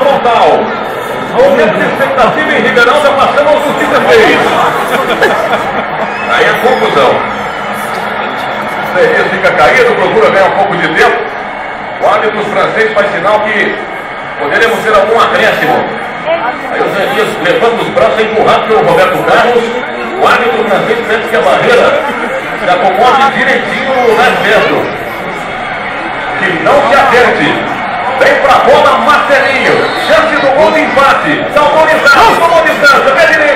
frontal. Aumento de expectativa em Ribeirão, já passamos aos 36. Aí é confusão. O Zé fica caído, procura ganhar um pouco de tempo. O árbitro francês faz sinal que poderemos ter algum acréscimo. Aí o Zé Dias levanta os braços empurrado pelo Roberto Carlos. O árbitro francês pede que a barreira se acomode direitinho no lugar certo. Que não se aperte. Vem pra bola, Marcelinho. Chance do gol de empate. Salvou distância, pé direito.